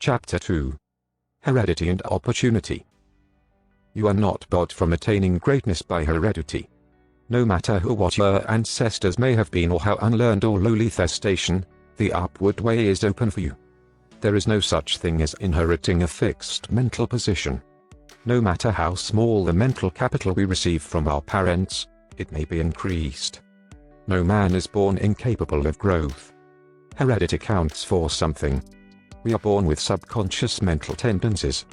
Chapter 2. Heredity and Opportunity. You are not barred from attaining greatness by heredity. No matter who or what your ancestors may have been or how unlearned or lowly their station, the upward way is open for you. There is no such thing as inheriting a fixed mental position. No matter how small the mental capital we receive from our parents, it may be increased. No man is born incapable of growth. Heredity counts for something. We are born with subconscious mental tendencies.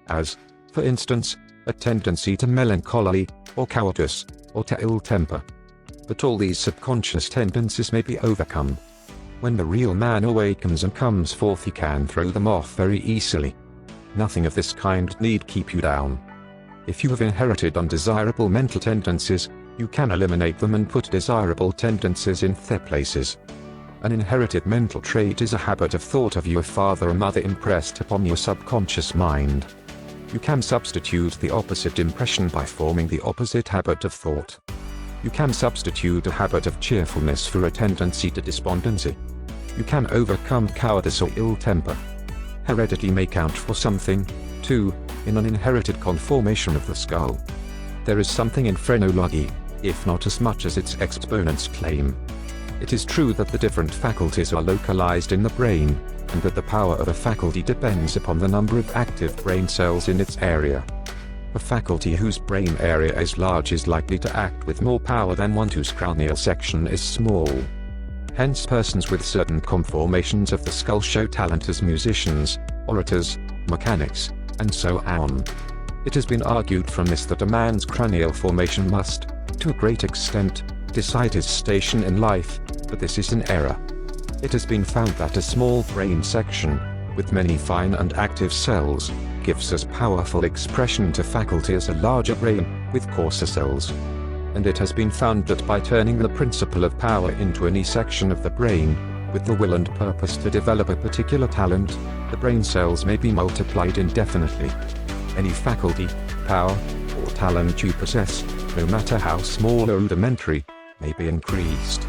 As, for instance, a tendency to melancholy, or cowardice, or to ill temper. But all these subconscious tendencies may be overcome. When the real man awakens and comes forth, he can throw them off very easily. Nothing of this kind need keep you down. If you have inherited undesirable mental tendencies, you can eliminate them and put desirable tendencies in their places. An inherited mental trait is a habit of thought of your father or mother impressed upon your subconscious mind. You can substitute the opposite impression by forming the opposite habit of thought. You can substitute a habit of cheerfulness for a tendency to despondency. You can overcome cowardice or ill temper. Heredity may count for something, too, in an inherited conformation of the skull. There is something in phrenology, if not as much as its exponents claim. It is true that the different faculties are localized in the brain, and that the power of a faculty depends upon the number of active brain cells in its area. A faculty whose brain area is large is likely to act with more power than one whose cranial section is small. Hence, persons with certain conformations of the skull show talent as musicians, orators, mechanics, and so on. It has been argued from this that a man's cranial formation must, to a great extent, decide his station in life, but this is an error. It has been found that a small brain section, with many fine and active cells, gives as powerful expression to faculty as a larger brain, with coarser cells. And it has been found that by turning the principle of power into any section of the brain, with the will and purpose to develop a particular talent, the brain cells may be multiplied indefinitely. Any faculty, power, or talent you possess, no matter how small or rudimentary, may be increased.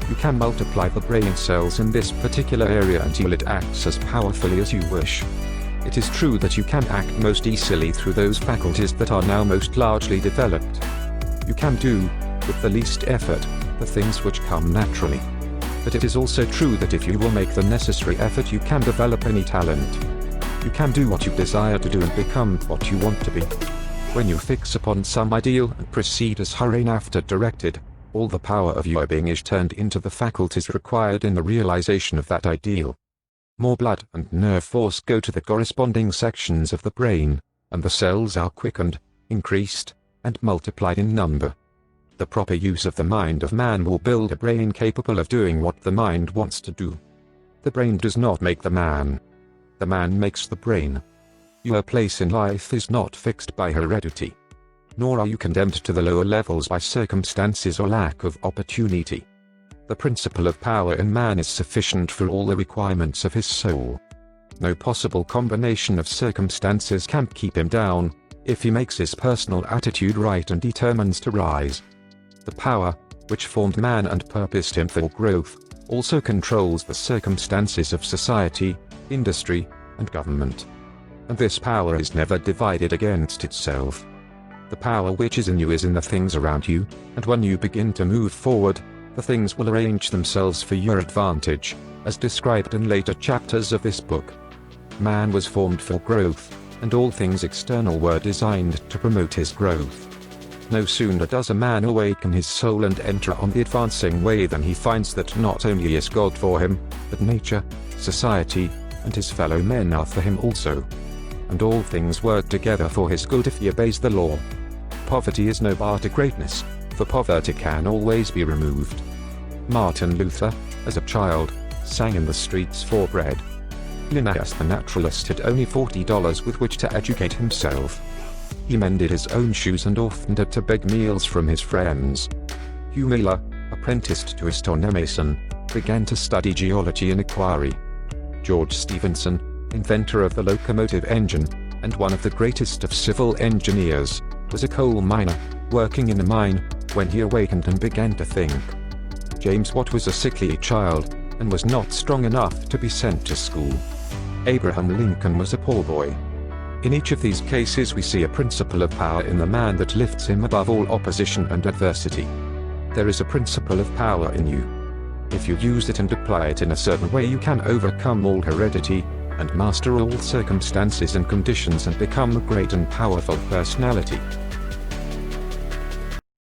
You can multiply the brain cells in this particular area until it acts as powerfully as you wish. It is true that you can act most easily through those faculties that are now most largely developed. You can do, with the least effort, the things which come naturally. But it is also true that if you will make the necessary effort, you can develop any talent. You can do what you desire to do and become what you want to be. When you fix upon some ideal and proceed as hereinafter directed, all the power of your being is turned into the faculties required in the realization of that ideal. More blood and nerve force go to the corresponding sections of the brain, and the cells are quickened, increased, and multiplied in number. The proper use of the mind of man will build a brain capable of doing what the mind wants to do. The brain does not make the man. The man makes the brain. Your place in life is not fixed by heredity. Nor are you condemned to the lower levels by circumstances or lack of opportunity. The principle of power in man is sufficient for all the requirements of his soul. No possible combination of circumstances can keep him down, if he makes his personal attitude right and determines to rise. The power, which formed man and purposed him for growth, also controls the circumstances of society, industry, and government. And this power is never divided against itself. The power which is in you is in the things around you, and when you begin to move forward, the things will arrange themselves for your advantage, as described in later chapters of this book. Man was formed for growth, and all things external were designed to promote his growth. No sooner does a man awaken his soul and enter on the advancing way than he finds that not only is God for him, but nature, society, and his fellow men are for him also. And all things work together for his good if he obeys the law. Poverty is no bar to greatness, for poverty can always be removed. Martin Luther, as a child, sang in the streets for bread. Linnaeus the naturalist had only $40 with which to educate himself. He mended his own shoes and often had to beg meals from his friends. Hugh Miller, apprenticed to a stonemason, began to study geology in a quarry. George Stephenson, inventor of the locomotive engine, and one of the greatest of civil engineers, was a coal miner, working in a mine, when he awakened and began to think. James Watt was a sickly child, and was not strong enough to be sent to school. Abraham Lincoln was a poor boy. In each of these cases we see a principle of power in the man that lifts him above all opposition and adversity. There is a principle of power in you. If you use it and apply it in a certain way, you can overcome all heredity, and master all circumstances and conditions and become a great and powerful personality.